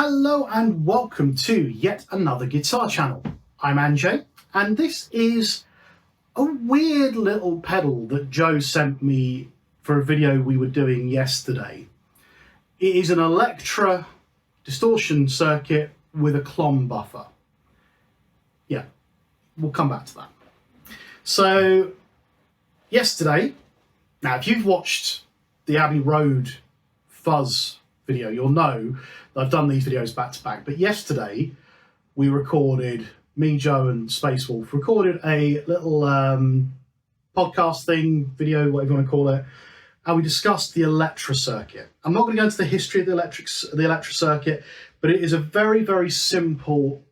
Hello and welcome to yet another guitar channel. I'm Anjay, and this is a weird little pedal that Joe sent me for a video we were doing yesterday. It is an Electra distortion circuit with a clon buffer. Yeah, we'll come back to that. So yesterday, now if you've watched the Abbey Road fuzz video, you'll know that I've done these videos back to back. But yesterday we recorded, me, Joe and Space Wolf recorded a little podcast thing, video, whatever you want to call it, and we discussed the Electra circuit. I'm not going to go into the history of the Electra circuit, but it is a very, very simple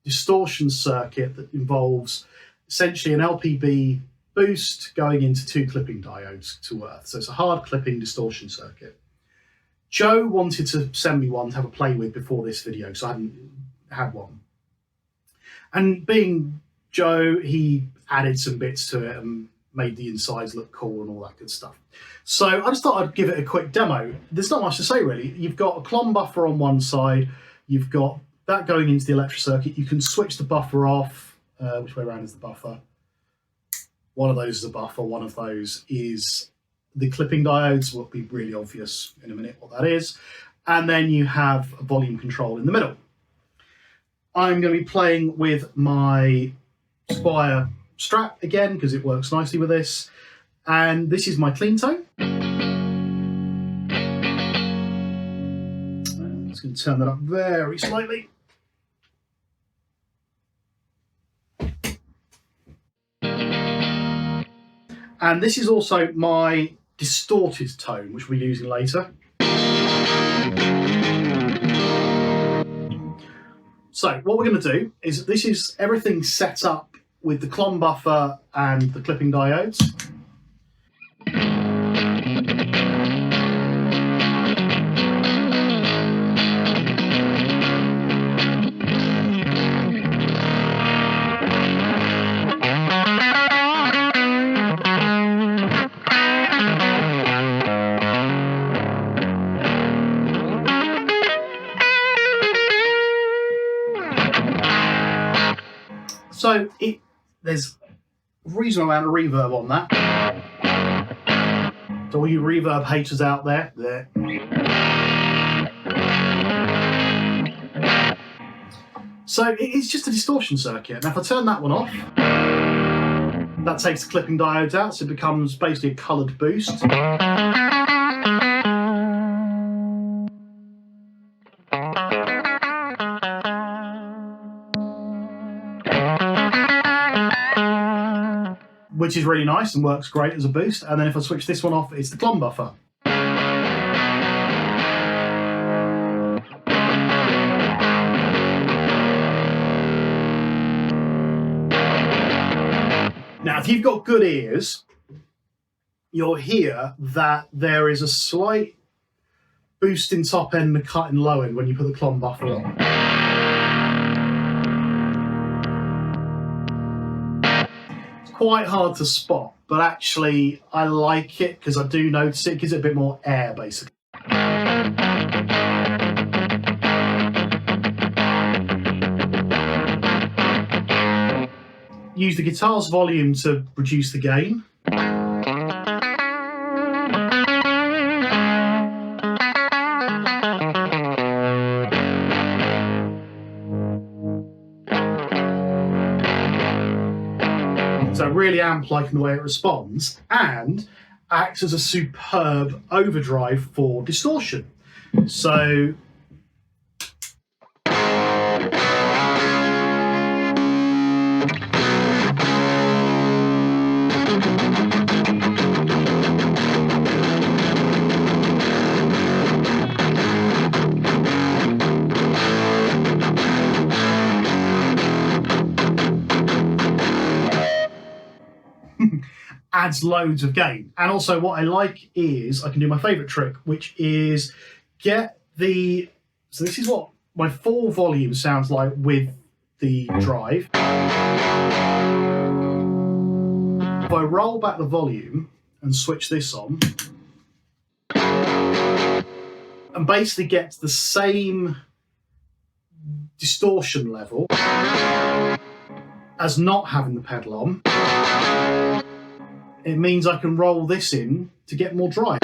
distortion circuit that involves essentially an LPB boost going into two clipping diodes to earth. So it's a hard clipping distortion circuit. Joe wanted to send me one to have a play with before this video, because I hadn't had one. And being Joe, he added some bits to it and made the insides look cool and all that good stuff. So I just thought I'd give it a quick demo. There's not much to say really. You've got a clon buffer on one side, you've got that going into the Electra circuit. You can switch the buffer off. Which way around is the buffer? One of those is a buffer, one of those is the clipping diodes. Will be really obvious in a minute what that is. And then you have a volume control in the middle. I'm going to be playing with my Squire Strat again because it works nicely with this. And this is my clean tone. I'm just going to turn that up very slightly. And this is also my distorted tone, which we'll be using later. So what we're going to do is, this is everything set up with the clon buffer and the clipping diodes. So there's a reasonable amount of reverb on that. So all you reverb haters out there. So it's just a distortion circuit. Now if I turn that one off, that takes the clipping diodes out, so it becomes basically a coloured boost. Which is really nice and works great as a boost. And then if I switch this one off, it's the clon buffer. Now, if you've got good ears, you'll hear that there is a slight boost in top end and a cut in low end when you put the clon buffer on. Quite hard to spot, but actually I like it because I do notice it gives it a bit more air basically. Use the guitar's volume to reduce the gain. So really amp liking the way it responds, and acts as a superb overdrive for distortion. So adds loads of gain. And also what I like is I can do my favorite trick, which is get the, so this is what my full volume sounds like with the drive. If I roll back the volume and switch this on, and basically get the same distortion level as not having the pedal on, it means I can roll this in to get more drive.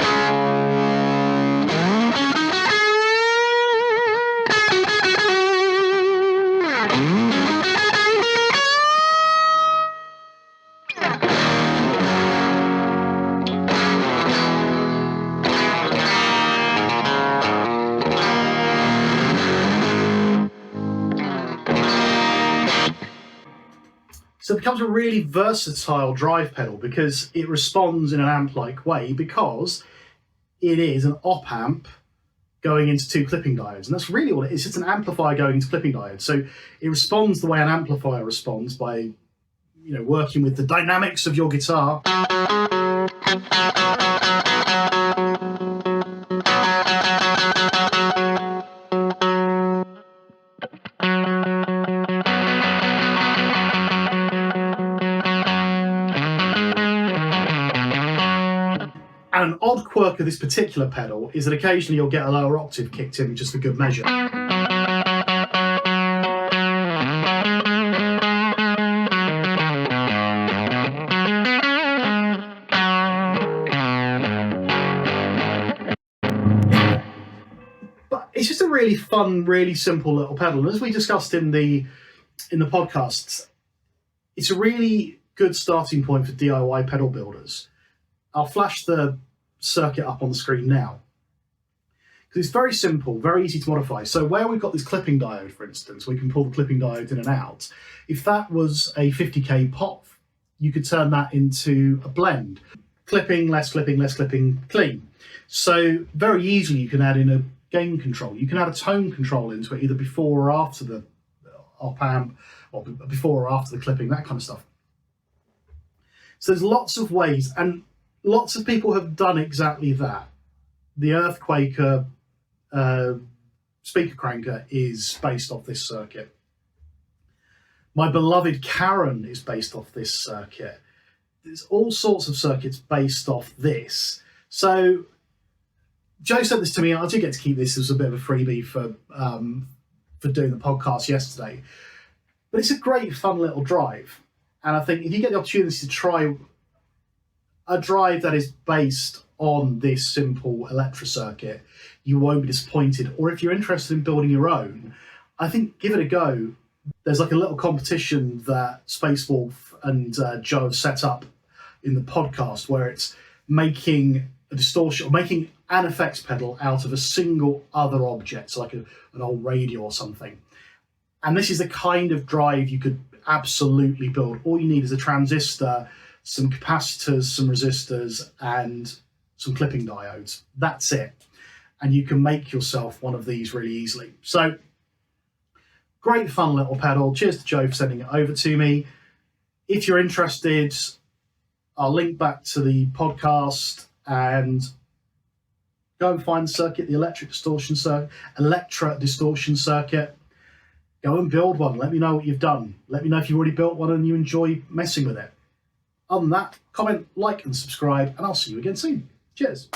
So it becomes a really versatile drive pedal because it responds in an amp-like way because it is an op-amp going into two clipping diodes. And that's really all it is. It's an amplifier going into clipping diodes. So it responds the way an amplifier responds by, working with the dynamics of your guitar. And an odd quirk of this particular pedal is that occasionally you'll get a lower octave kicked in just for good measure. But it's just a really fun, really simple little pedal. And as we discussed in the podcasts, it's a really good starting point for DIY pedal builders. I'll flash the circuit up on the screen now because it's very simple, very easy to modify. So where we've got this clipping diode, for instance, we can pull the clipping diode in and out. If that was a 50k pop, you could turn that into a blend. Clipping, less clipping, clean. So very easily you can add in a gain control. You can add a tone control into it either before or after the op amp, or before or after the clipping, that kind of stuff. So there's lots of ways, and lots of people have done exactly that. The Earthquaker speaker cranker is based off this circuit. My beloved Karen is based off this circuit. There's all sorts of circuits based off this. So Joe sent this to me. I did get to keep this as a bit of a freebie for doing the podcast yesterday. But it's a great, fun little drive. And I think if you get the opportunity to try a drive that is based on this simple Electra circuit, you won't be disappointed. Or if you're interested in building your own, I think give it a go. There's like a little competition that Space Wolf and Joe have set up in the podcast where it's making a distortion or making an effects pedal out of a single other object, so like an old radio or something. And this is the kind of drive you could absolutely build. All you need is a transistor, some capacitors, some resistors, and some clipping diodes. That's it. And you can make yourself one of these really easily. So, great fun little pedal. Cheers to Joe for sending it over to me. If you're interested, I'll link back to the podcast and go and find the circuit, the Electra Distortion circuit. Go and build one. Let me know what you've done. Let me know if you've already built one and you enjoy messing with it. Other than that, comment, like, and subscribe, and I'll see you again soon. Cheers.